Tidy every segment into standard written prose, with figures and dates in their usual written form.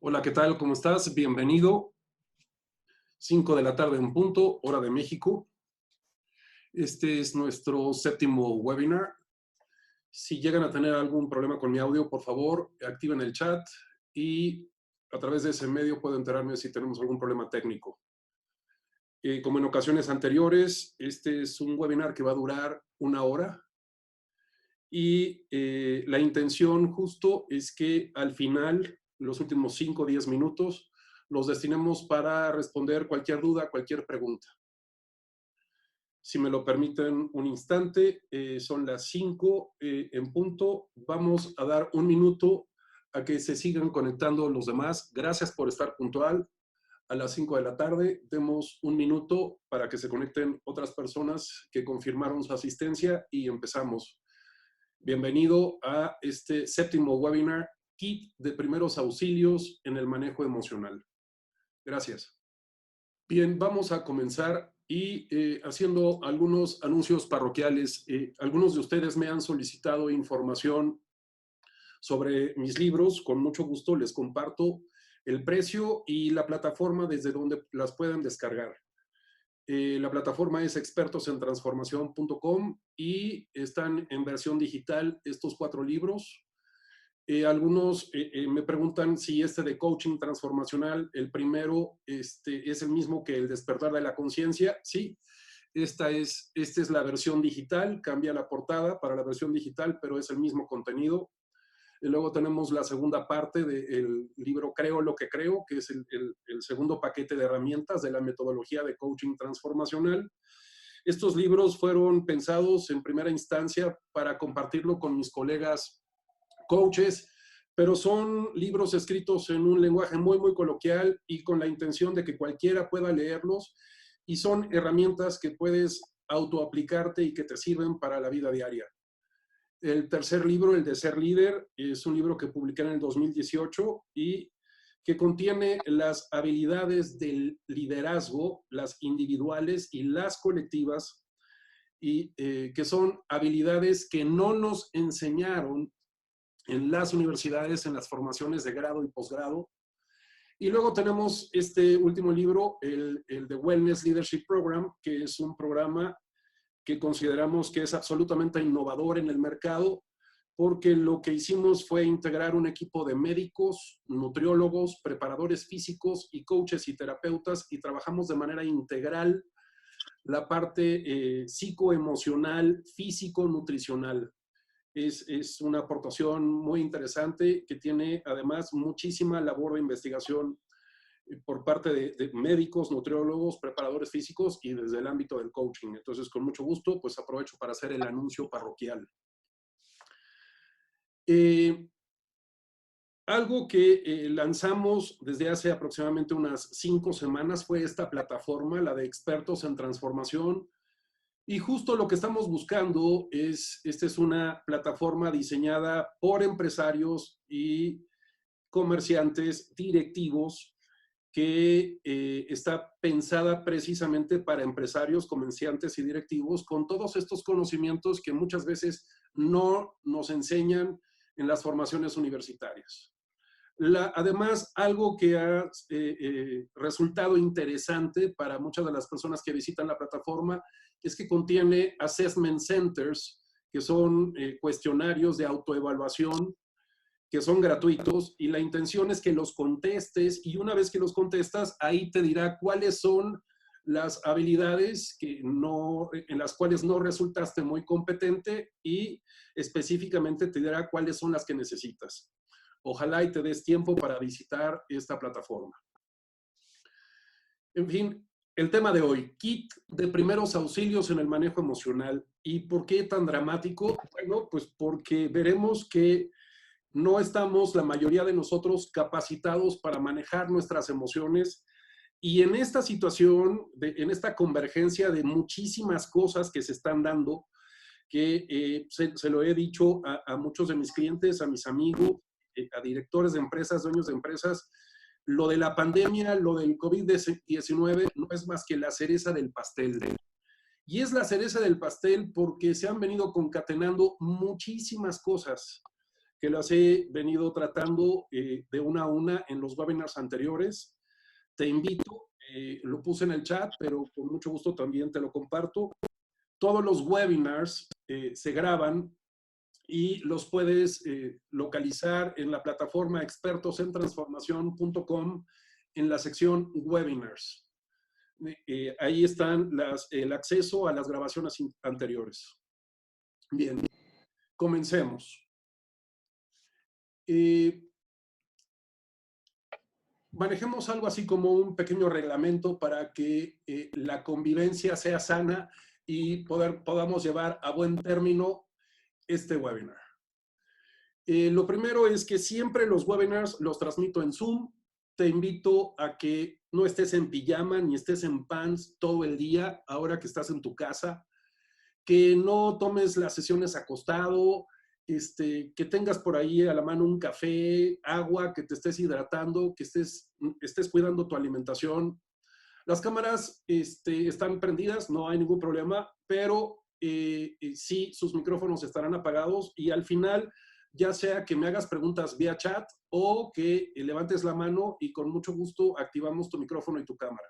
Hola, ¿qué tal? ¿Cómo estás? Bienvenido. 5 de la tarde en punto, hora de México. Este es nuestro séptimo webinar. Si llegan a tener algún problema con mi audio, por favor, activen el chat y a través de ese medio puedo enterarme si tenemos algún problema técnico. Como en ocasiones anteriores, este es un webinar que va a durar 1 hora y la intención justo es que al final, los últimos 5 o 10 minutos, los destinemos para responder cualquier duda, cualquier pregunta. Si me lo permiten un instante, son las 5 en punto. Vamos a dar un minuto a que se sigan conectando los demás. Gracias por estar puntual. A las 5 de la tarde, demos un minuto para que se conecten otras personas que confirmaron su asistencia y empezamos. Bienvenido a este séptimo webinar, Kit de Primeros Auxilios en el Manejo Emocional. Gracias. Bien, vamos a comenzar y haciendo algunos anuncios parroquiales. Algunos de ustedes me han solicitado información sobre mis libros. Con mucho gusto les comparto el precio y la plataforma desde donde las pueden descargar. La plataforma es expertosentransformación.com y están en versión digital estos 4 libros. Algunos me preguntan si este de coaching transformacional, el primero, es el mismo que el despertar de la conciencia. Sí, esta es la versión digital, cambia la portada para la versión digital, pero es el mismo contenido. Y luego tenemos la segunda parte del libro Creo lo que creo, que es el segundo paquete de herramientas de la metodología de coaching transformacional. Estos libros fueron pensados en primera instancia para compartirlo con mis colegas coaches, pero son libros escritos en un lenguaje muy coloquial y con la intención de que cualquiera pueda leerlos, y son herramientas que puedes autoaplicarte y que te sirven para la vida diaria. El tercer libro, el de Ser Líder, es un libro que publiqué en el 2018 y que contiene las habilidades del liderazgo, las individuales y las colectivas, y que son habilidades que no nos enseñaron en las universidades, en las formaciones de grado y posgrado. Y luego tenemos este último libro, el de Wellness Leadership Program, que es un programa que consideramos que es absolutamente innovador en el mercado, porque lo que hicimos fue integrar un equipo de médicos, nutriólogos, preparadores físicos y coaches y terapeutas, y trabajamos de manera integral la parte psicoemocional, físico-nutricional. Es una aportación muy interesante que tiene además muchísima labor de investigación por parte de médicos, nutriólogos, preparadores físicos y desde el ámbito del coaching. Entonces, con mucho gusto, pues aprovecho para hacer el anuncio parroquial. Algo que lanzamos desde hace aproximadamente unas 5 semanas fue esta plataforma, la de Expertos en Transformación. Y justo lo que estamos buscando esta es una plataforma diseñada por empresarios y comerciantes directivos que está pensada precisamente para empresarios, comerciantes y directivos con todos estos conocimientos que muchas veces no nos enseñan en las formaciones universitarias. Además, algo que ha resultado interesante para muchas de las personas que visitan la plataforma es que contiene assessment centers, que son cuestionarios de autoevaluación, que son gratuitos, y la intención es que los contestes, y una vez que los contestas, ahí te dirá cuáles son las habilidades en las cuales no resultaste muy competente, y específicamente te dirá cuáles son las que necesitas. Ojalá y te des tiempo para visitar esta plataforma. En fin, el tema de hoy, kit de primeros auxilios en el manejo emocional. ¿Y por qué tan dramático? Bueno, pues porque veremos que no estamos, la mayoría de nosotros, capacitados para manejar nuestras emociones. Y en esta situación, en esta convergencia de muchísimas cosas que se están dando, que se lo he dicho a muchos de mis clientes, a mis amigos, a directores de empresas, dueños de empresas, lo de la pandemia, lo del COVID-19 no es más que la cereza del pastel. Y es la cereza del pastel porque se han venido concatenando muchísimas cosas. que las he venido tratando de una a una en los webinars anteriores. Te invito, lo puse en el chat, pero con mucho gusto también te lo comparto. Todos los webinars se graban y los puedes localizar en la plataforma expertosentransformación.com en la sección webinars. Ahí están el acceso a las grabaciones anteriores. Bien, comencemos. Manejemos algo así como un pequeño reglamento para que la convivencia sea sana y podamos llevar a buen término este webinar. Lo primero es que siempre los webinars los transmito en Zoom. Te invito a que no estés en pijama ni estés en pants todo el día, ahora que estás en tu casa, que no tomes las sesiones acostado, que tengas por ahí a la mano un café, agua, que te estés hidratando, que estés cuidando tu alimentación. Las cámaras están prendidas, no hay ningún problema, pero sí, sus micrófonos estarán apagados y al final, ya sea que me hagas preguntas vía chat o que levantes la mano y con mucho gusto activamos tu micrófono y tu cámara.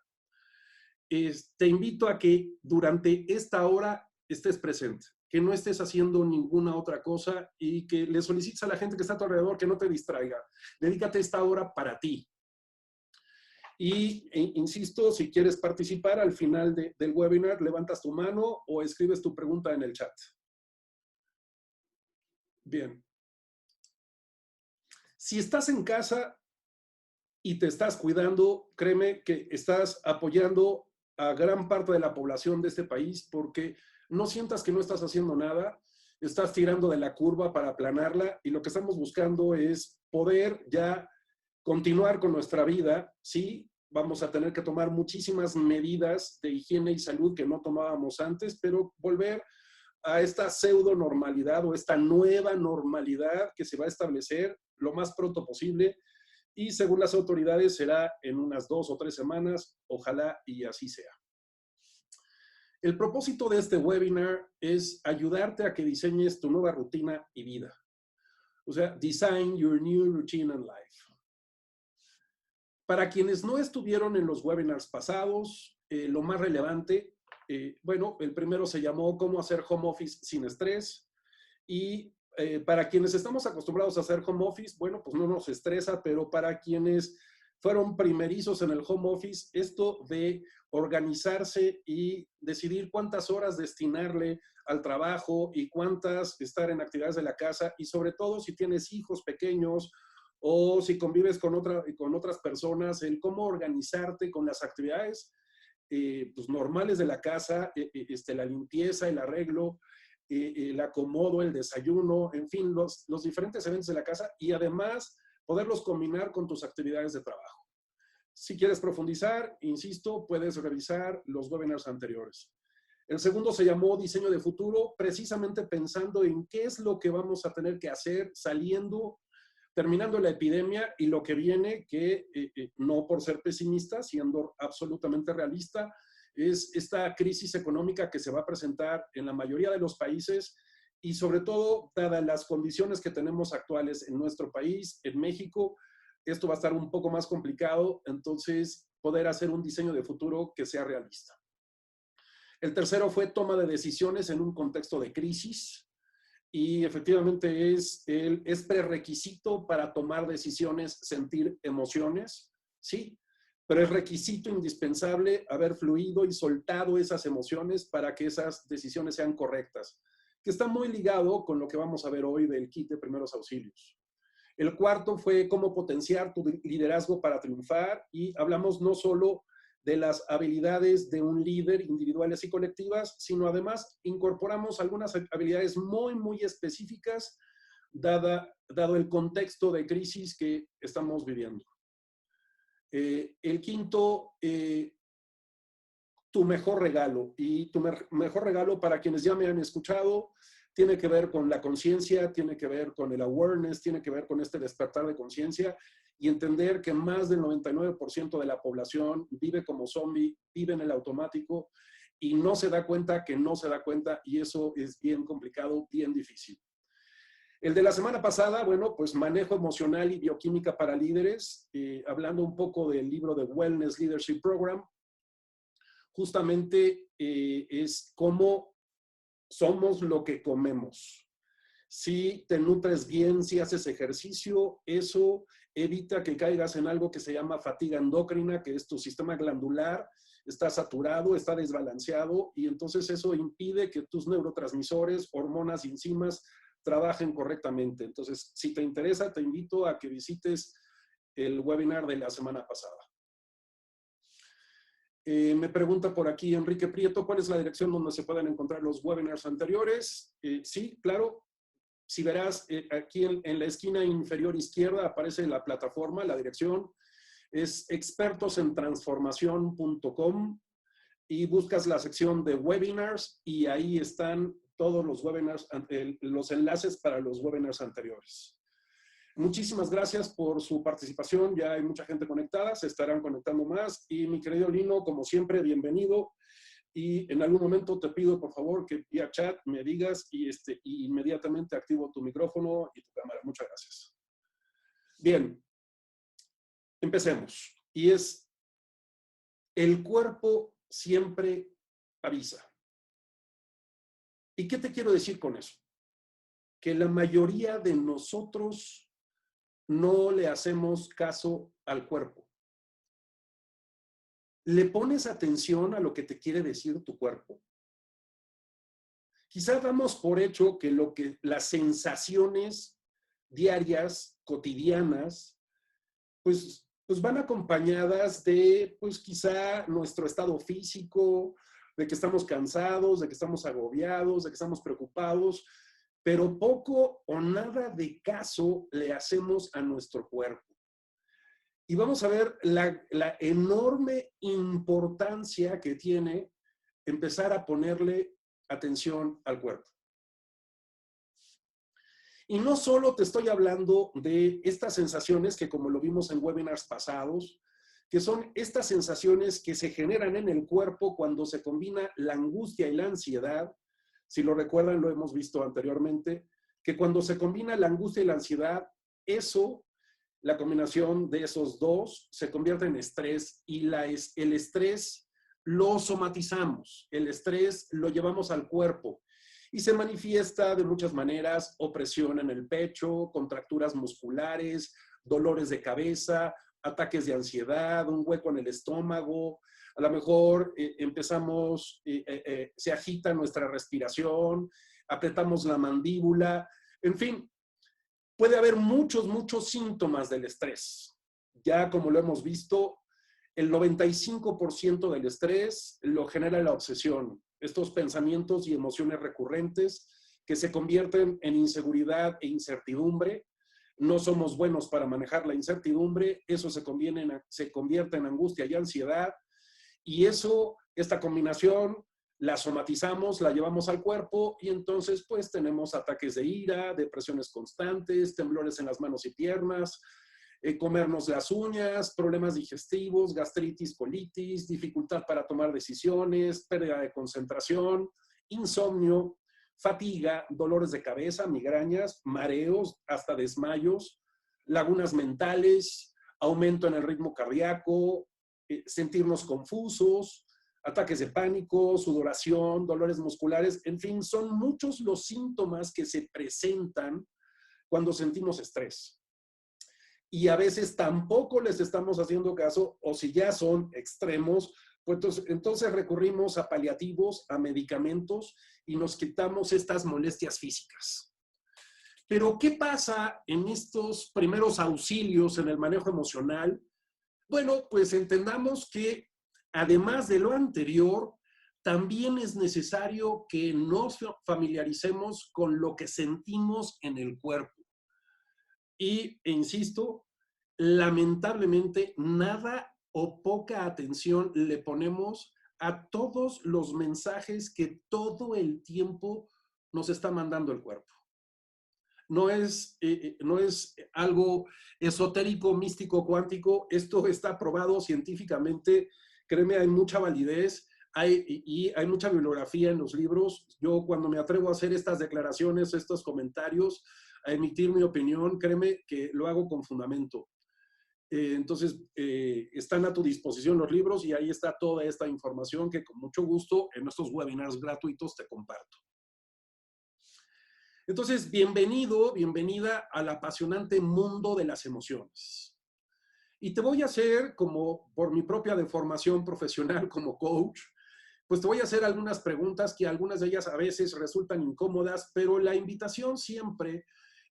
Te invito a que durante esta hora estés presente, que no estés haciendo ninguna otra cosa y que le solicites a la gente que está a tu alrededor que no te distraiga. Dedícate esta hora para ti. Y insisto, si quieres participar al final del webinar, levantas tu mano o escribes tu pregunta en el chat. Bien. Si estás en casa y te estás cuidando, créeme que estás apoyando a gran parte de la población de este país porque no sientas que no estás haciendo nada, estás tirando de la curva para aplanarla y lo que estamos buscando es poder ya continuar con nuestra vida, ¿sí? Vamos a tener que tomar muchísimas medidas de higiene y salud que no tomábamos antes, pero volver a esta pseudo normalidad o esta nueva normalidad que se va a establecer lo más pronto posible y según las autoridades será en unas 2 o 3 semanas, ojalá y así sea. El propósito de este webinar es ayudarte a que diseñes tu nueva rutina y vida. O sea, design your new routine and life. Para quienes no estuvieron en los webinars pasados, lo más relevante, bueno, el primero se llamó Cómo hacer home office sin estrés. Y para quienes estamos acostumbrados a hacer home office, bueno, pues no nos estresa, pero para quienes fueron primerizos en el home office, esto de organizarse y decidir cuántas horas destinarle al trabajo y cuántas estar en actividades de la casa y sobre todo si tienes hijos pequeños o si convives con otras personas, el cómo organizarte con las actividades pues normales de la casa, la limpieza, el arreglo, el acomodo, el desayuno, en fin, los diferentes eventos de la casa y además poderlos combinar con tus actividades de trabajo. Si quieres profundizar, insisto, puedes revisar los webinars anteriores. El segundo se llamó Diseño de Futuro, precisamente pensando en qué es lo que vamos a tener que hacer terminando la epidemia y lo que viene, que no por ser pesimista, siendo absolutamente realista, es esta crisis económica que se va a presentar en la mayoría de los países y sobre todo, dadas las condiciones que tenemos actuales en nuestro país, en México, esto va a estar un poco más complicado, entonces poder hacer un diseño de futuro que sea realista. El tercero fue toma de decisiones en un contexto de crisis y efectivamente es prerequisito para tomar decisiones, sentir emociones, sí, pero es requisito indispensable haber fluido y soltado esas emociones para que esas decisiones sean correctas, que está muy ligado con lo que vamos a ver hoy del kit de primeros auxilios. El cuarto fue cómo potenciar tu liderazgo para triunfar y hablamos no solo de las habilidades de un líder individuales y colectivas, sino además incorporamos algunas habilidades muy, muy específicas dado el contexto de crisis que estamos viviendo. El quinto, tu mejor regalo. Y tu mejor regalo, para quienes ya me han escuchado, tiene que ver con la conciencia, tiene que ver con el awareness, tiene que ver con este despertar de conciencia y entender que más del 99% de la población vive como zombie, vive en el automático y no se da cuenta que no se da cuenta y eso es bien complicado, bien difícil. El de la semana pasada, bueno, pues manejo emocional y bioquímica para líderes, hablando un poco del libro de Wellness Leadership Program. Justamente es cómo somos lo que comemos. Si te nutres bien, si haces ejercicio, eso evita que caigas en algo que se llama fatiga endocrina, que es tu sistema glandular, está saturado, está desbalanceado, y entonces eso impide que tus neurotransmisores, hormonas y enzimas trabajen correctamente. Entonces, si te interesa, te invito a que visites el webinar de la semana pasada. Me pregunta por aquí Enrique Prieto, ¿cuál es la dirección donde se pueden encontrar los webinars anteriores? Sí, claro. Si verás, aquí en la esquina inferior izquierda aparece la plataforma, la dirección es expertosentransformacion.com y buscas la sección de webinars y ahí están todos los webinars, los enlaces para los webinars anteriores. Muchísimas gracias por su participación. Ya hay mucha gente conectada, se estarán conectando más. Y mi querido Lino, como siempre, bienvenido. Y en algún momento te pido, por favor, que vía chat me digas y inmediatamente activo tu micrófono y tu cámara. Muchas gracias. Bien, empecemos. Y es, el cuerpo siempre avisa. ¿Y qué te quiero decir con eso? Que la mayoría de nosotros no le hacemos caso al cuerpo. ¿Le pones atención a lo que te quiere decir tu cuerpo? Quizá damos por hecho que las sensaciones diarias, cotidianas, pues van acompañadas de, pues quizá nuestro estado físico, de que estamos cansados, de que estamos agobiados, de que estamos preocupados, pero poco o nada de caso le hacemos a nuestro cuerpo. Y vamos a ver la enorme importancia que tiene empezar a ponerle atención al cuerpo. Y no solo te estoy hablando de estas sensaciones que, como lo vimos en webinars pasados, que son estas sensaciones que se generan en el cuerpo cuando se combina la angustia y la ansiedad. Si lo recuerdan, lo hemos visto anteriormente, que cuando se combina la angustia y la ansiedad, la combinación de esos dos se convierte en estrés y el estrés lo somatizamos, el estrés lo llevamos al cuerpo y se manifiesta de muchas maneras: opresión en el pecho, contracturas musculares, dolores de cabeza, ataques de ansiedad, un hueco en el estómago, a lo mejor se agita nuestra respiración, apretamos la mandíbula, en fin. Puede haber muchos síntomas del estrés. Ya como lo hemos visto, el 95% del estrés lo genera la obsesión. Estos pensamientos y emociones recurrentes que se convierten en inseguridad e incertidumbre. No somos buenos para manejar la incertidumbre. Eso se convierte en angustia y ansiedad. Y esta combinación la somatizamos, la llevamos al cuerpo y entonces pues tenemos ataques de ira, depresiones constantes, temblores en las manos y piernas, comernos las uñas, problemas digestivos, gastritis, colitis, dificultad para tomar decisiones, pérdida de concentración, insomnio, fatiga, dolores de cabeza, migrañas, mareos, hasta desmayos, lagunas mentales, aumento en el ritmo cardíaco, sentirnos confusos, ataques de pánico, sudoración, dolores musculares, en fin, son muchos los síntomas que se presentan cuando sentimos estrés. Y a veces tampoco les estamos haciendo caso, o si ya son extremos, pues entonces recurrimos a paliativos, a medicamentos y nos quitamos estas molestias físicas. Pero, ¿qué pasa en estos primeros auxilios en el manejo emocional? Bueno, pues entendamos que además de lo anterior, también es necesario que nos familiaricemos con lo que sentimos en el cuerpo. E insisto, lamentablemente nada o poca atención le ponemos a todos los mensajes que todo el tiempo nos está mandando el cuerpo. No es algo esotérico, místico, cuántico. Esto está probado científicamente. Créeme, hay mucha validez y hay mucha bibliografía en los libros. Yo cuando me atrevo a hacer estas declaraciones, estos comentarios, a emitir mi opinión, créeme que lo hago con fundamento. Entonces, están a tu disposición los libros y ahí está toda esta información que con mucho gusto en nuestros webinars gratuitos te comparto. Entonces, bienvenido, bienvenida al apasionante mundo de las emociones. Y te voy a hacer, como por mi propia deformación profesional como coach, pues te voy a hacer algunas preguntas que algunas de ellas a veces resultan incómodas, pero la invitación siempre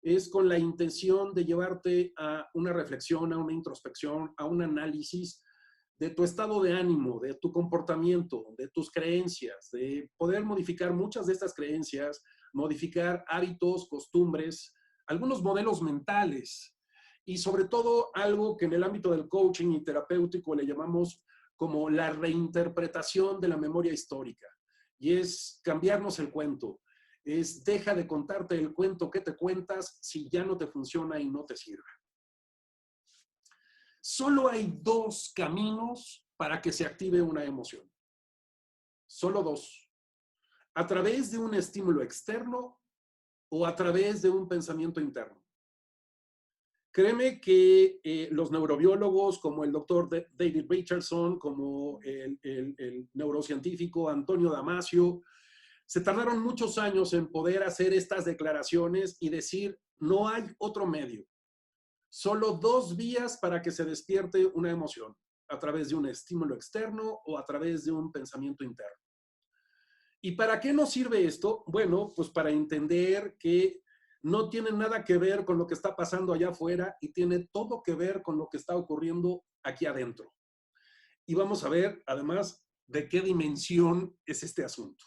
es con la intención de llevarte a una reflexión, a una introspección, a un análisis de tu estado de ánimo, de tu comportamiento, de tus creencias, de poder modificar muchas de estas creencias, modificar hábitos, costumbres, algunos modelos mentales y sobre todo algo que en el ámbito del coaching y terapéutico le llamamos como la reinterpretación de la memoria histórica. Y es cambiarnos el cuento. Es deja de contarte el cuento que te cuentas si ya no te funciona y no te sirve. Solo hay dos caminos para que se active una emoción. Solo dos. A través de un estímulo externo o a través de un pensamiento interno. Créeme que los neurobiólogos como el doctor David Richardson, como el neurocientífico Antonio Damasio, se tardaron muchos años en poder hacer estas declaraciones y decir, no hay otro medio. Solo dos vías para que se despierte una emoción, a través de un estímulo externo o a través de un pensamiento interno. ¿Y para qué nos sirve esto? Bueno, pues para entender que no tiene nada que ver con lo que está pasando allá afuera y tiene todo que ver con lo que está ocurriendo aquí adentro. Y vamos a ver, además, de qué dimensión es este asunto.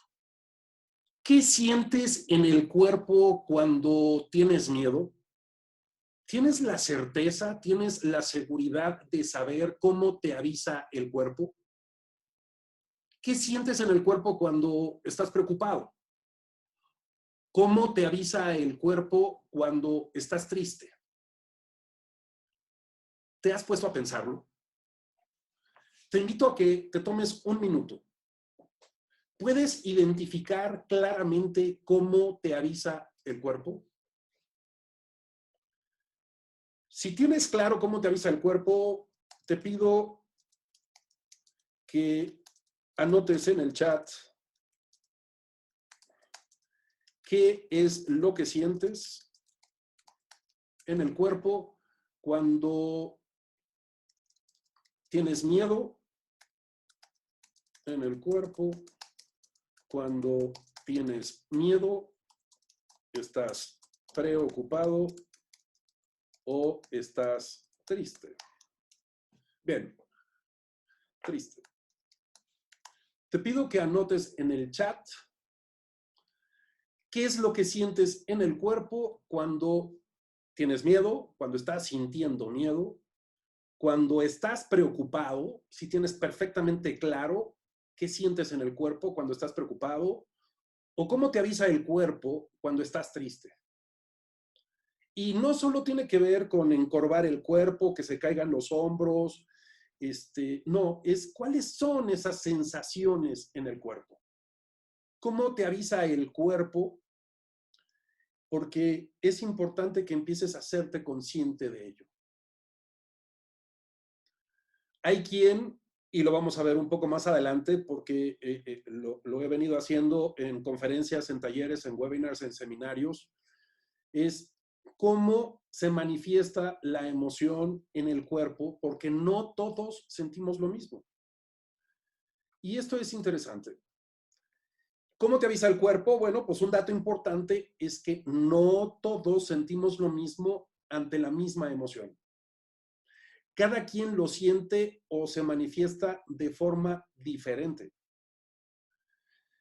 ¿Qué sientes en el cuerpo cuando tienes miedo? ¿Tienes la certeza, tienes la seguridad de saber cómo te avisa el cuerpo? ¿Qué sientes en el cuerpo cuando estás preocupado? ¿Cómo te avisa el cuerpo cuando estás triste? ¿Te has puesto a pensarlo? Te invito a que te tomes un minuto. ¿Puedes identificar claramente cómo te avisa el cuerpo? Si tienes claro cómo te avisa el cuerpo, te pido que anotes en el chat qué es lo que sientes en el cuerpo cuando tienes miedo, en el cuerpo cuando tienes miedo, estás preocupado o estás triste. Bien, triste. Te pido que anotes en el chat qué es lo que sientes en el cuerpo cuando tienes miedo, cuando estás sintiendo miedo, cuando estás preocupado, si tienes perfectamente claro qué sientes en el cuerpo cuando estás preocupado, o cómo te avisa el cuerpo cuando estás triste. Y no solo tiene que ver con encorvar el cuerpo, que se caigan los hombros, no, es cuáles son esas sensaciones en el cuerpo. ¿Cómo te avisa el cuerpo? Porque es importante que empieces a hacerte consciente de ello. Hay quien, y lo vamos a ver un poco más adelante, porque lo he venido haciendo en conferencias, en talleres, en webinars, en seminarios, es cómo se manifiesta la emoción en el cuerpo, porque no todos sentimos lo mismo. Y esto es interesante. ¿Cómo te avisa el cuerpo? Bueno, pues un dato importante es que no todos sentimos lo mismo ante la misma emoción. Cada quien lo siente o se manifiesta de forma diferente.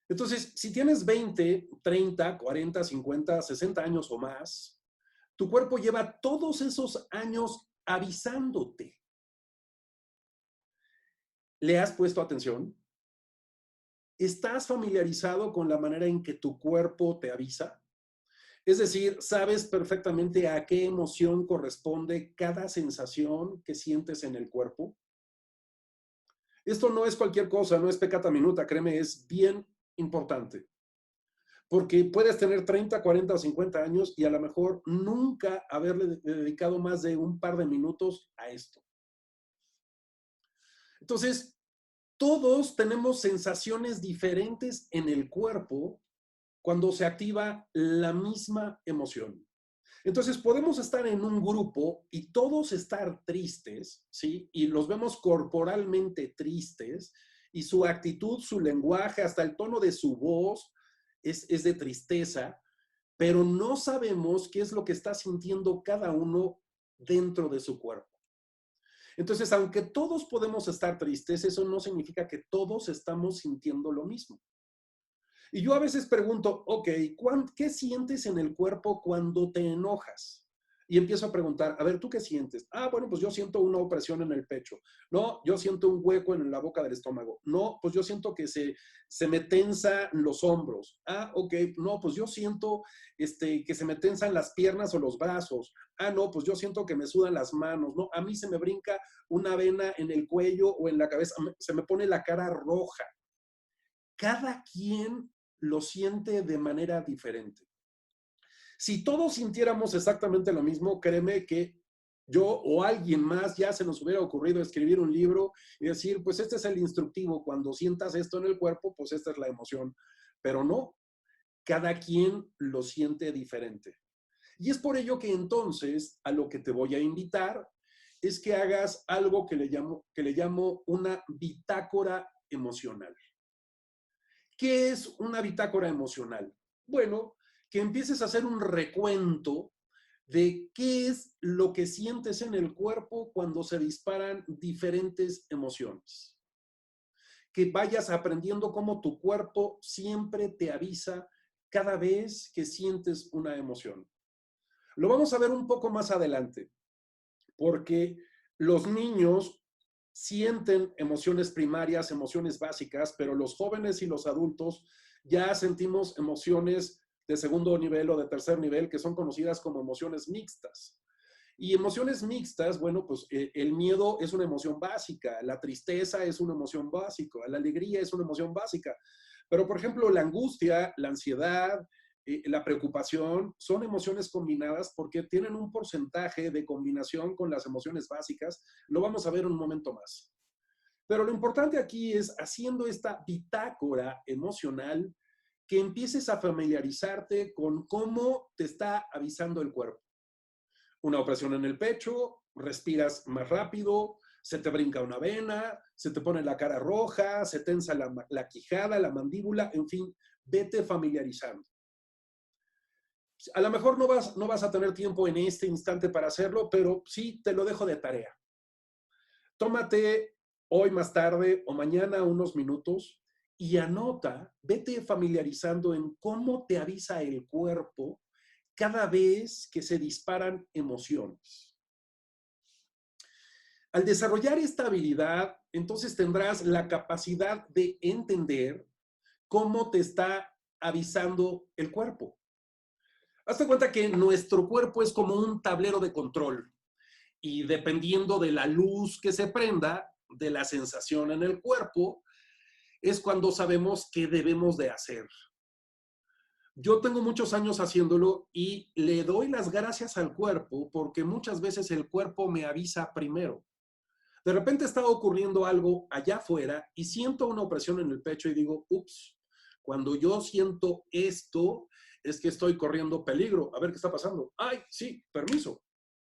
Entonces, si tienes 20, 30, 40, 50, 60 años o más, tu cuerpo lleva todos esos años avisándote. ¿Le has puesto atención? ¿Estás familiarizado con la manera en que tu cuerpo te avisa? Es decir, ¿sabes perfectamente a qué emoción corresponde cada sensación que sientes en el cuerpo? Esto no es cualquier cosa, no es peccata minuta, créeme, es bien importante. Porque puedes tener 30, 40 o 50 años y a lo mejor nunca haberle dedicado más de un par de minutos a esto. Entonces, todos tenemos sensaciones diferentes en el cuerpo cuando se activa la misma emoción. Entonces, podemos estar en un grupo y todos estar tristes, ¿sí? Y los vemos corporalmente tristes y su actitud, su lenguaje, hasta el tono de su voz es de tristeza, pero no sabemos qué es lo que está sintiendo cada uno dentro de su cuerpo. Entonces, aunque todos podemos estar tristes, eso no significa que todos estamos sintiendo lo mismo. Y yo a veces pregunto, ok, ¿qué sientes en el cuerpo cuando te enojas? Y empiezo a preguntar, a ver, ¿tú qué sientes? Ah, bueno, pues yo siento una opresión en el pecho. No, yo siento un hueco en la boca del estómago. No, pues yo siento que se me tensan los hombros. Ah, ok, no, pues yo siento que se me tensan las piernas o los brazos. Ah, no, pues yo siento que me sudan las manos. No, a mí se me brinca una vena en el cuello o en la cabeza. Se me pone la cara roja. Cada quien lo siente de manera diferente. Si todos sintiéramos exactamente lo mismo, créeme que yo o alguien más ya se nos hubiera ocurrido escribir un libro y decir, pues este es el instructivo, cuando sientas esto en el cuerpo, pues esta es la emoción. Pero no, cada quien lo siente diferente. Y es por ello que entonces a lo que te voy a invitar es que hagas algo que le llamo una bitácora emocional. ¿Qué es una bitácora emocional? Bueno, que empieces a hacer un recuento de qué es lo que sientes en el cuerpo cuando se disparan diferentes emociones. Que vayas aprendiendo cómo tu cuerpo siempre te avisa cada vez que sientes una emoción. Lo vamos a ver un poco más adelante, porque los niños sienten emociones primarias, emociones básicas, pero los jóvenes y los adultos ya sentimos emociones de segundo nivel o de tercer nivel que son conocidas como emociones mixtas. Y emociones mixtas, bueno, pues el miedo es una emoción básica, la tristeza es una emoción básica, la alegría es una emoción básica. Pero, por ejemplo, la angustia, la ansiedad, la preocupación son emociones combinadas porque tienen un porcentaje de combinación con las emociones básicas. Lo vamos a ver un momento más. Pero lo importante aquí es haciendo esta bitácora emocional que empieces a familiarizarte con cómo te está avisando el cuerpo. Una opresión en el pecho, respiras más rápido, se te brinca una vena, se te pone la cara roja, se tensa la quijada, la mandíbula, en fin, vete familiarizando. A lo mejor no vas a tener tiempo en este instante para hacerlo, pero sí te lo dejo de tarea. Tómate hoy más tarde o mañana unos minutos y anota, vete familiarizando en cómo te avisa el cuerpo cada vez que se disparan emociones. Al desarrollar esta habilidad, entonces tendrás la capacidad de entender cómo te está avisando el cuerpo. Hazte cuenta que nuestro cuerpo es como un tablero de control y dependiendo de la luz que se prenda, de la sensación en el cuerpo, es cuando sabemos qué debemos de hacer. Yo tengo muchos años haciéndolo y le doy las gracias al cuerpo porque muchas veces el cuerpo me avisa primero. De repente está ocurriendo algo allá afuera y siento una opresión en el pecho y digo, ups, cuando yo siento esto es que estoy corriendo peligro. A ver qué está pasando. Ay, sí, permiso.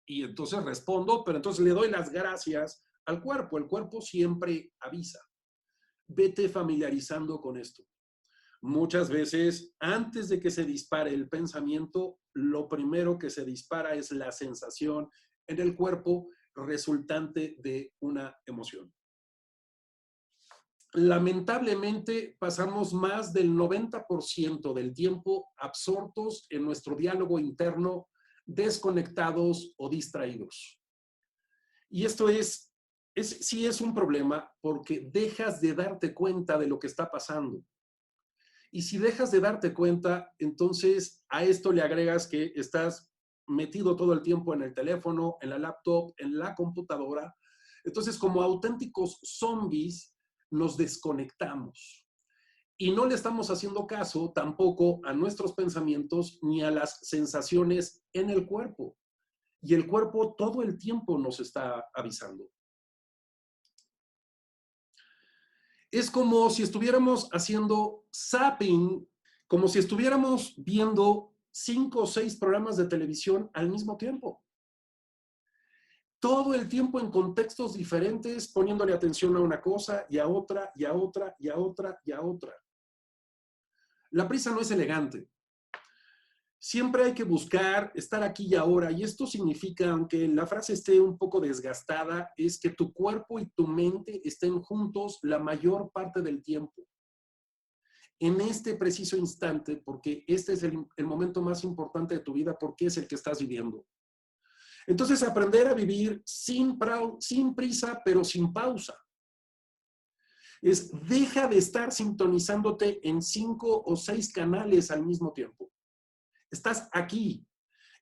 Y entonces respondo, pero entonces le doy las gracias al cuerpo. El cuerpo siempre avisa. Vete familiarizando con esto. Muchas veces, antes de que se dispare el pensamiento, lo primero que se dispara es la sensación en el cuerpo resultante de una emoción. Lamentablemente, pasamos más del 90% del tiempo absortos en nuestro diálogo interno, desconectados o distraídos. Y esto sí es un problema porque dejas de darte cuenta de lo que está pasando. Y si dejas de darte cuenta, entonces a esto le agregas que estás metido todo el tiempo en el teléfono, en la laptop, en la computadora. Entonces, como auténticos zombies, nos desconectamos. Y no le estamos haciendo caso tampoco a nuestros pensamientos ni a las sensaciones en el cuerpo. Y el cuerpo todo el tiempo nos está avisando. Es como si estuviéramos haciendo zapping, como si estuviéramos viendo 5 o 6 programas de televisión al mismo tiempo. Todo el tiempo en contextos diferentes, poniéndole atención a una cosa y a otra, y a otra, y a otra, y a otra. La prisa no es elegante. Siempre hay que buscar estar aquí y ahora, y esto significa, aunque la frase esté un poco desgastada, es que tu cuerpo y tu mente estén juntos la mayor parte del tiempo. En este preciso instante, porque este es el momento más importante de tu vida, porque es el que estás viviendo. Entonces, aprender a vivir sin prisa, pero sin pausa. Deja de estar sintonizándote en 5 o 6 canales al mismo tiempo. Estás aquí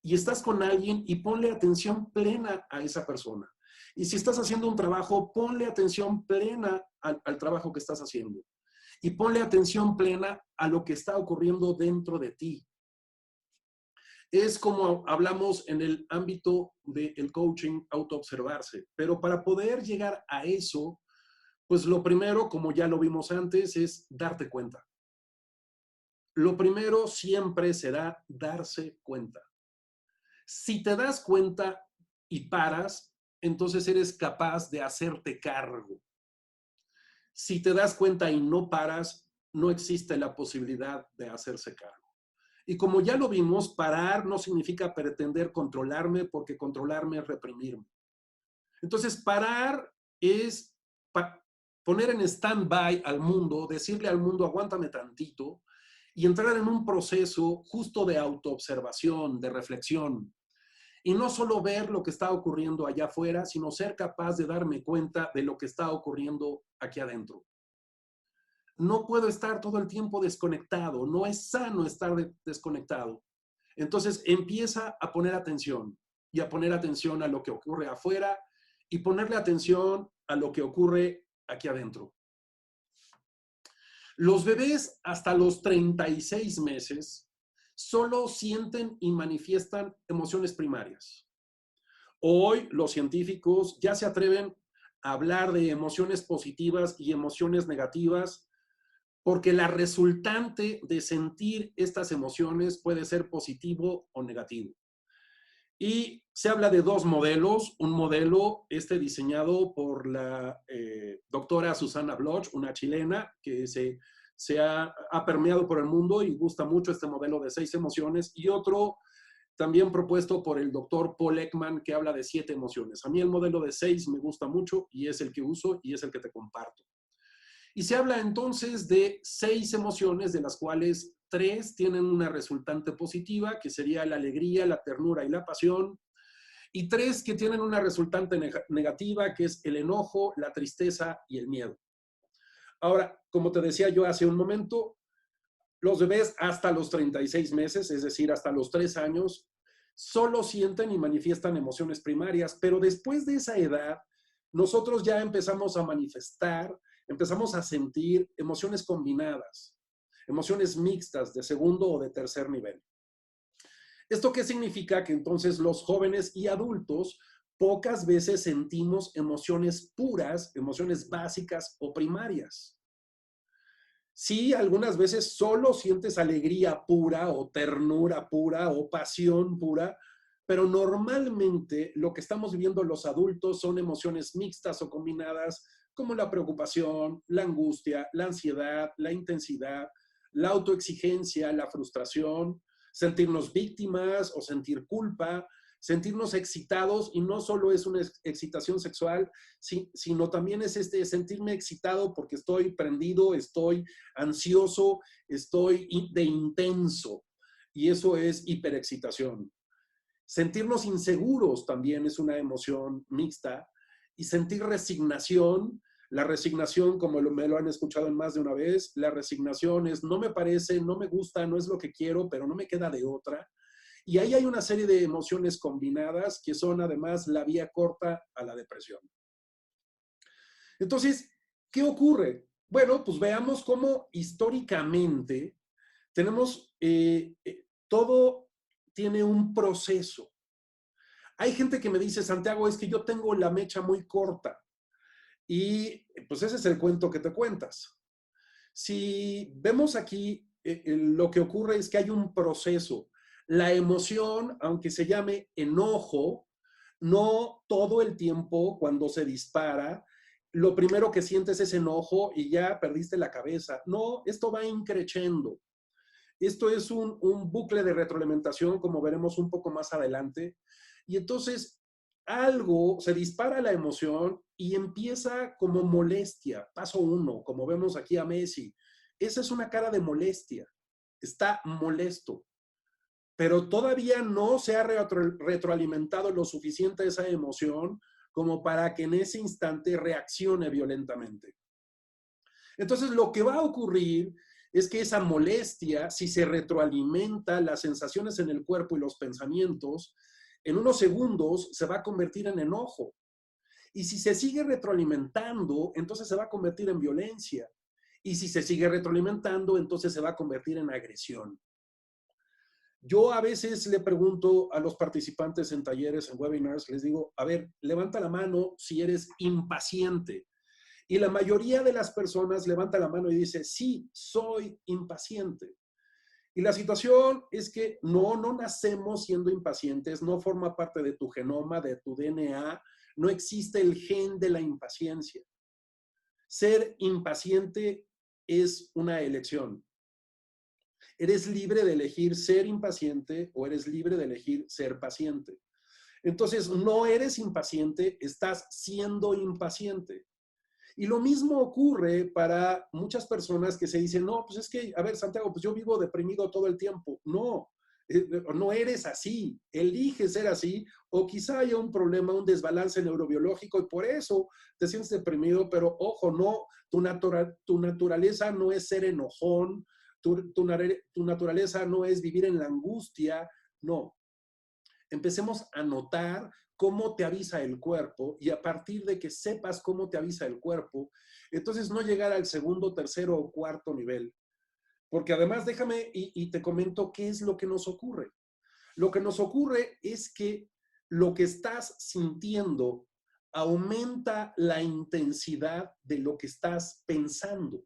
y estás con alguien y ponle atención plena a esa persona. Y si estás haciendo un trabajo, ponle atención plena al trabajo que estás haciendo. Y ponle atención plena a lo que está ocurriendo dentro de ti. Es como hablamos en el ámbito del coaching, autoobservarse. Pero para poder llegar a eso, pues lo primero, como ya lo vimos antes, es darte cuenta. Lo primero siempre será darse cuenta. Si te das cuenta y paras, entonces eres capaz de hacerte cargo. Si te das cuenta y no paras, no existe la posibilidad de hacerse cargo. Y como ya lo vimos, parar no significa pretender controlarme, porque controlarme es reprimirme. Entonces, parar es poner en stand-by al mundo, decirle al mundo, aguántame tantito, y entrar en un proceso justo de autoobservación, de reflexión. Y no solo ver lo que está ocurriendo allá afuera, sino ser capaz de darme cuenta de lo que está ocurriendo aquí adentro. No puedo estar todo el tiempo desconectado, no es sano estar desconectado. Entonces empieza a poner atención y a poner atención a lo que ocurre afuera y ponerle atención a lo que ocurre aquí adentro. Los bebés hasta los 36 meses solo sienten y manifiestan emociones primarias. Hoy los científicos ya se atreven a hablar de emociones positivas y emociones negativas, porque la resultante de sentir estas emociones puede ser positivo o negativo. Y se habla de 2 modelos. Un modelo diseñado por la doctora Susana Bloch, una chilena que se ha permeado por el mundo y gusta mucho este modelo de 6 emociones. Y otro también propuesto por el doctor Paul Ekman, que habla de 7 emociones. A mí el modelo de 6 me gusta mucho y es el que uso y es el que te comparto. Y se habla entonces de 6 emociones, de las cuales 3 tienen una resultante positiva, que sería la alegría, la ternura y la pasión, y 3 que tienen una resultante negativa, que es el enojo, la tristeza y el miedo. Ahora, como te decía yo hace un momento, los bebés hasta los 36 meses, es decir, hasta los 3 años, solo sienten y manifiestan emociones primarias, pero después de esa edad, nosotros ya empezamos a manifestar, empezamos a sentir emociones combinadas, emociones mixtas de segundo o de tercer nivel. ¿Esto qué significa? Que entonces los jóvenes y adultos pocas veces sentimos emociones puras, emociones básicas o primarias. Sí, algunas veces solo sientes alegría pura o ternura pura o pasión pura, pero normalmente lo que estamos viviendo los adultos son emociones mixtas o combinadas, como la preocupación, la angustia, la ansiedad, la intensidad, la autoexigencia, la frustración, sentirnos víctimas o sentir culpa, sentirnos excitados, y no solo es una excitación sexual, sino también es sentirme excitado porque estoy prendido, estoy ansioso, estoy de intenso, y eso es hiperexcitación. Sentirnos inseguros también es una emoción mixta, y sentir resignación. La resignación, como me lo han escuchado en más de una vez, la resignación es no me parece, no me gusta, no es lo que quiero, pero no me queda de otra. Y ahí hay una serie de emociones combinadas que son además la vía corta a la depresión. Entonces, ¿qué ocurre? Bueno, pues veamos cómo históricamente tenemos, todo tiene un proceso. Hay gente que me dice, Santiago, es que yo tengo la mecha muy corta. Y pues ese es el cuento que te cuentas. Si vemos aquí, lo que ocurre es que hay un proceso. La emoción, aunque se llame enojo, no todo el tiempo cuando se dispara, lo primero que sientes es enojo y ya perdiste la cabeza. No, esto va increciendo. Esto es un bucle de retroalimentación, como veremos un poco más adelante. Y entonces algo, se dispara la emoción y empieza como molestia. Paso uno, como vemos aquí a Messi. Esa es una cara de molestia. Está molesto. Pero todavía no se ha retroalimentado lo suficiente esa emoción como para que en ese instante reaccione violentamente. Entonces, lo que va a ocurrir es que esa molestia, si se retroalimenta las sensaciones en el cuerpo y los pensamientos, en unos segundos se va a convertir en enojo. Y si se sigue retroalimentando, entonces se va a convertir en violencia. Y si se sigue retroalimentando, entonces se va a convertir en agresión. Yo a veces le pregunto a los participantes en talleres, en webinars, les digo, a ver, levanta la mano si eres impaciente. Y la mayoría de las personas levanta la mano y dice, sí, soy impaciente. Y la situación es que no nacemos siendo impacientes, no forma parte de tu genoma, de tu DNA, no existe el gen de la impaciencia. Ser impaciente es una elección. Eres libre de elegir ser impaciente o eres libre de elegir ser paciente. Entonces, no eres impaciente, estás siendo impaciente. Y lo mismo ocurre para muchas personas que se dicen, no, pues es que, a ver, Santiago, pues yo vivo deprimido todo el tiempo. No, no eres así, eliges ser así, o quizá haya un problema, un desbalance neurobiológico y por eso te sientes deprimido, pero ojo, no, tu naturaleza no es ser enojón, tu naturaleza no es vivir en la angustia, no. Empecemos a notar cómo te avisa el cuerpo y a partir de que sepas cómo te avisa el cuerpo, entonces no llegar al segundo, tercero o cuarto nivel. Porque además déjame y te comento qué es lo que nos ocurre. Lo que nos ocurre es que lo que estás sintiendo aumenta la intensidad de lo que estás pensando.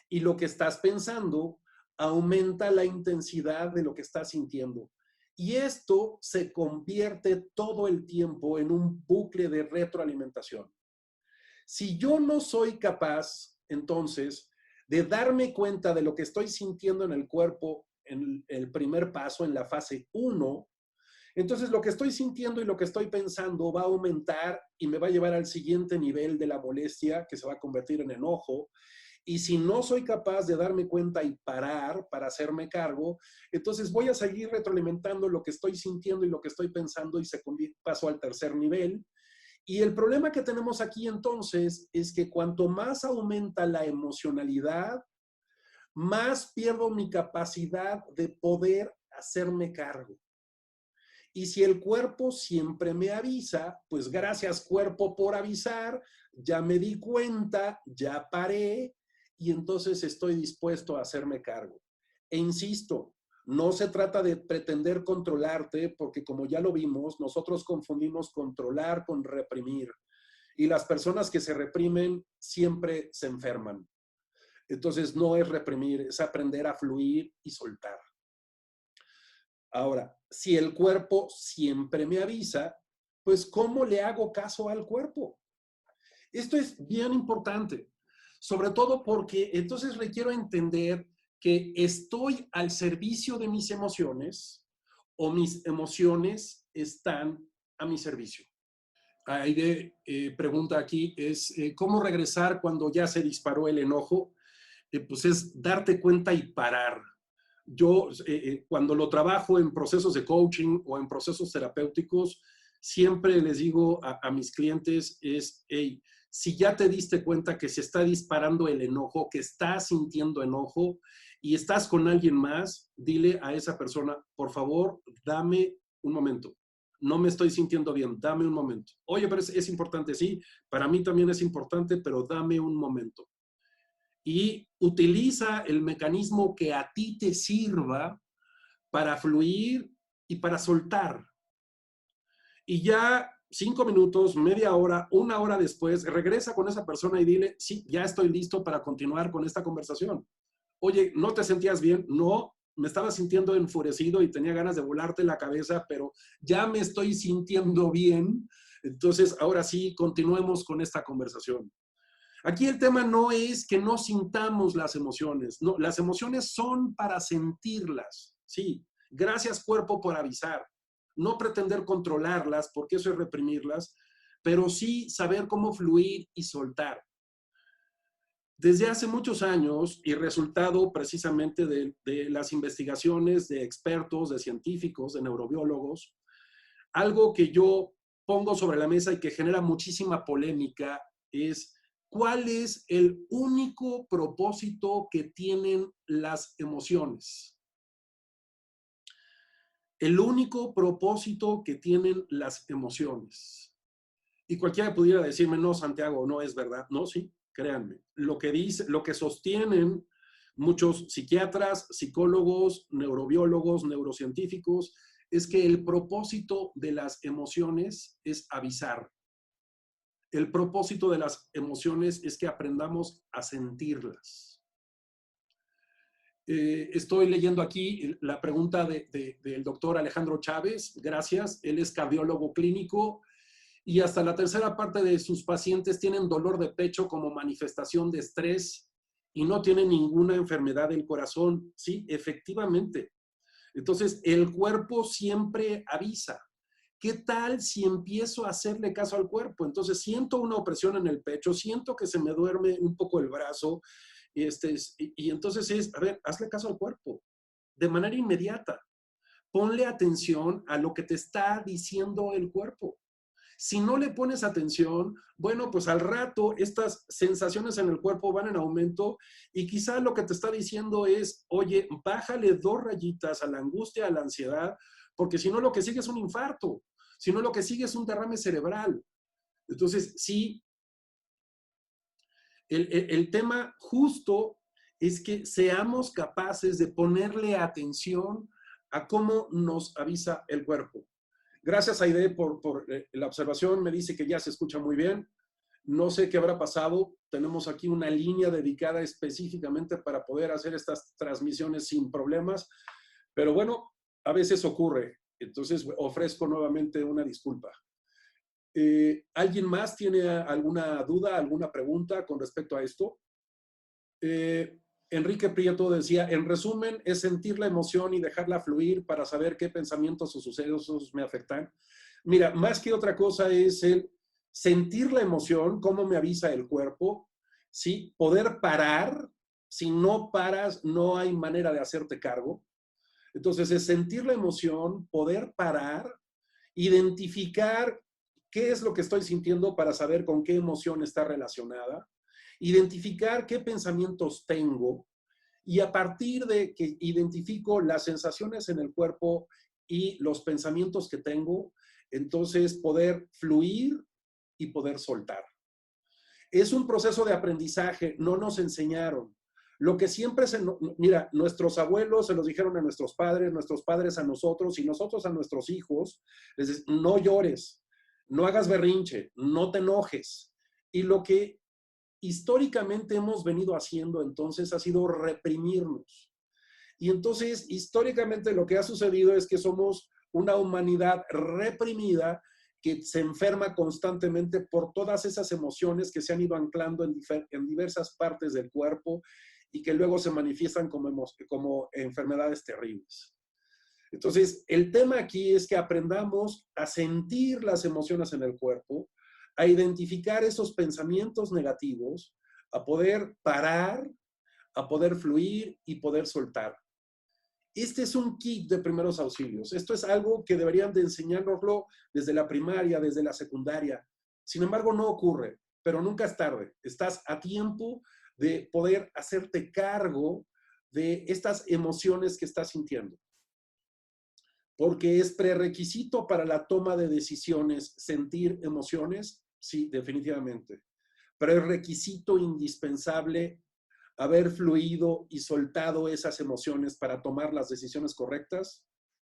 Y lo que estás pensando aumenta la intensidad de lo que estás sintiendo. Y esto se convierte todo el tiempo en un bucle de retroalimentación. Si yo no soy capaz, entonces, de darme cuenta de lo que estoy sintiendo en el cuerpo en el primer paso, en la fase 1, entonces lo que estoy sintiendo y lo que estoy pensando va a aumentar y me va a llevar al siguiente nivel de la molestia, que se va a convertir en enojo. Y si no soy capaz de darme cuenta y parar para hacerme cargo, entonces voy a seguir retroalimentando lo que estoy sintiendo y lo que estoy pensando y paso al tercer nivel. Y el problema que tenemos aquí entonces es que cuanto más aumenta la emocionalidad, más pierdo mi capacidad de poder hacerme cargo. Y si el cuerpo siempre me avisa, pues gracias cuerpo por avisar, ya me di cuenta, ya paré y entonces estoy dispuesto a hacerme cargo. E insisto, no se trata de pretender controlarte porque como ya lo vimos, nosotros confundimos controlar con reprimir. Y las personas que se reprimen siempre se enferman. Entonces no es reprimir, es aprender a fluir y soltar. Ahora, si el cuerpo siempre me avisa, pues ¿cómo le hago caso al cuerpo? Esto es bien importante, sobre todo porque entonces requiero entender que estoy al servicio de mis emociones o mis emociones están a mi servicio. Aide pregunta aquí, es ¿cómo regresar cuando ya se disparó el enojo? Pues es darte cuenta y parar. Yo, cuando lo trabajo en procesos de coaching o en procesos terapéuticos, siempre les digo a mis clientes es, hey, si ya te diste cuenta que se está disparando el enojo, que estás sintiendo enojo y estás con alguien más, dile a esa persona, por favor, dame un momento. No me estoy sintiendo bien, dame un momento. Oye, pero es importante, sí, para mí también es importante, pero dame un momento. y utiliza el mecanismo que a ti te sirva para fluir y para soltar. Y ya 5 minutos, media hora, 1 hora después, regresa con esa persona y dile, sí, ya estoy listo para continuar con esta conversación. Oye, ¿no te sentías bien? No, me estaba sintiendo enfurecido y tenía ganas de volarte la cabeza, pero ya me estoy sintiendo bien. Entonces, ahora sí, continuemos con esta conversación. Aquí el tema no es que no sintamos las emociones, no, las emociones son para sentirlas, sí. Gracias cuerpo por avisar. No pretender controlarlas, porque eso es reprimirlas, pero sí saber cómo fluir y soltar. Desde hace muchos años y resultado precisamente de las investigaciones de expertos, de científicos, de neurobiólogos, algo que yo pongo sobre la mesa y que genera muchísima polémica es cuál es el único propósito que tienen las emociones. El único propósito que tienen las emociones. Y cualquiera pudiera decirme, no, Santiago, no es verdad. No, sí, créanme. Lo que dice, lo que sostienen muchos psiquiatras, psicólogos, neurobiólogos, neurocientíficos, es que el propósito de las emociones es avisar. El propósito de las emociones es que aprendamos a sentirlas. Estoy leyendo aquí la pregunta del doctor Alejandro Chávez. Gracias. Él es cardiólogo clínico y hasta la tercera parte de sus pacientes tienen dolor de pecho como manifestación de estrés y no tienen ninguna enfermedad del corazón. Sí, efectivamente. Entonces, el cuerpo siempre avisa. ¿Qué tal si empiezo a hacerle caso al cuerpo? Entonces, siento una opresión en el pecho, siento que se me duerme un poco el brazo, y entonces es, a ver, hazle caso al cuerpo de manera inmediata. Ponle atención a lo que te está diciendo el cuerpo. Si no le pones atención, bueno, pues al rato estas sensaciones en el cuerpo van en aumento y quizá lo que te está diciendo es, oye, bájale 2 rayitas a la angustia, a la ansiedad, porque si no lo que sigue es un infarto, si no lo que sigue es un derrame cerebral. Entonces, sí, el tema justo es que seamos capaces de ponerle atención a cómo nos avisa el cuerpo. Gracias, Aide, por la observación. Me dice que ya se escucha muy bien. No sé qué habrá pasado. Tenemos aquí una línea dedicada específicamente para poder hacer estas transmisiones sin problemas. Pero bueno, a veces ocurre. Entonces, ofrezco nuevamente una disculpa. ¿Alguien más tiene alguna duda, alguna pregunta con respecto a esto? Enrique Prieto decía, en resumen, es sentir la emoción y dejarla fluir para saber qué pensamientos o sucesos me afectan. Mira, más que otra cosa es el sentir la emoción, cómo me avisa el cuerpo, ¿sí? Poder parar. Si no paras, no hay manera de hacerte cargo. Entonces, es sentir la emoción, poder parar, identificar qué es lo que estoy sintiendo para saber con qué emoción está relacionada, identificar qué pensamientos tengo y a partir de que identifico las sensaciones en el cuerpo y los pensamientos que tengo, entonces poder fluir y poder soltar. Es un proceso de aprendizaje, no nos enseñaron. Lo que siempre mira, nuestros abuelos se los dijeron a nuestros padres a nosotros y nosotros a nuestros hijos, les dicen, no llores, no hagas berrinche, no te enojes. Y lo que históricamente hemos venido haciendo entonces ha sido reprimirnos. Y entonces, históricamente lo que ha sucedido es que somos una humanidad reprimida que se enferma constantemente por todas esas emociones que se han ido anclando en diversas partes del cuerpo y que luego se manifiestan como enfermedades terribles. Entonces, el tema aquí es que aprendamos a sentir las emociones en el cuerpo, a identificar esos pensamientos negativos, a poder parar, a poder fluir y poder soltar. Este es un kit de primeros auxilios. Esto es algo que deberían de enseñárnoslo desde la primaria, desde la secundaria. Sin embargo, no ocurre, pero nunca es tarde. Estás a tiempo de poder hacerte cargo de estas emociones que estás sintiendo. Porque es prerequisito para la toma de decisiones sentir emociones, sí, definitivamente. Pero es requisito indispensable haber fluido y soltado esas emociones para tomar las decisiones correctas,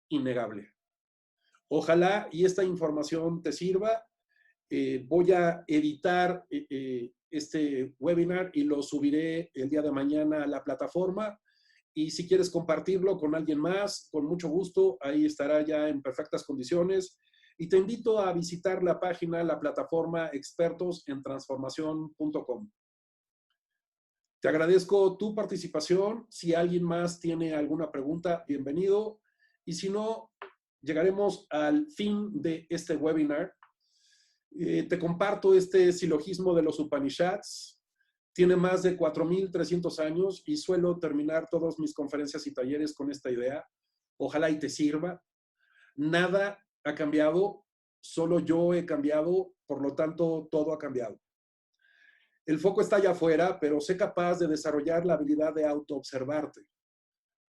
innegable. Ojalá y esta información te sirva. Voy a editar este webinar y lo subiré el día de mañana a la plataforma. Y si quieres compartirlo con alguien más, con mucho gusto, ahí estará ya en perfectas condiciones. Y te invito a visitar la página, la plataforma expertosentransformación.com. Te agradezco tu participación. Si alguien más tiene alguna pregunta, bienvenido. Y si no, llegaremos al fin de este webinar. Te comparto este silogismo de los Upanishads. Tiene más de 4,300 años y suelo terminar todas mis conferencias y talleres con esta idea. Ojalá y te sirva. Nada ha cambiado, solo yo he cambiado, por lo tanto, todo ha cambiado. El foco está allá afuera, pero sé capaz de desarrollar la habilidad de autoobservarte.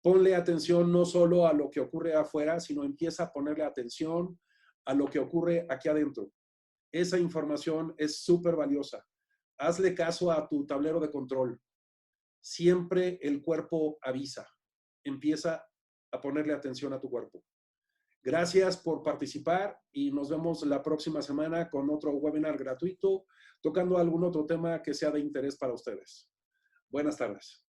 Ponle atención no solo a lo que ocurre afuera, sino empieza a ponerle atención a lo que ocurre aquí adentro. Esa información es súper valiosa. Hazle caso a tu tablero de control. Siempre el cuerpo avisa. Empieza a ponerle atención a tu cuerpo. Gracias por participar y nos vemos la próxima semana con otro webinar gratuito, tocando algún otro tema que sea de interés para ustedes. Buenas tardes.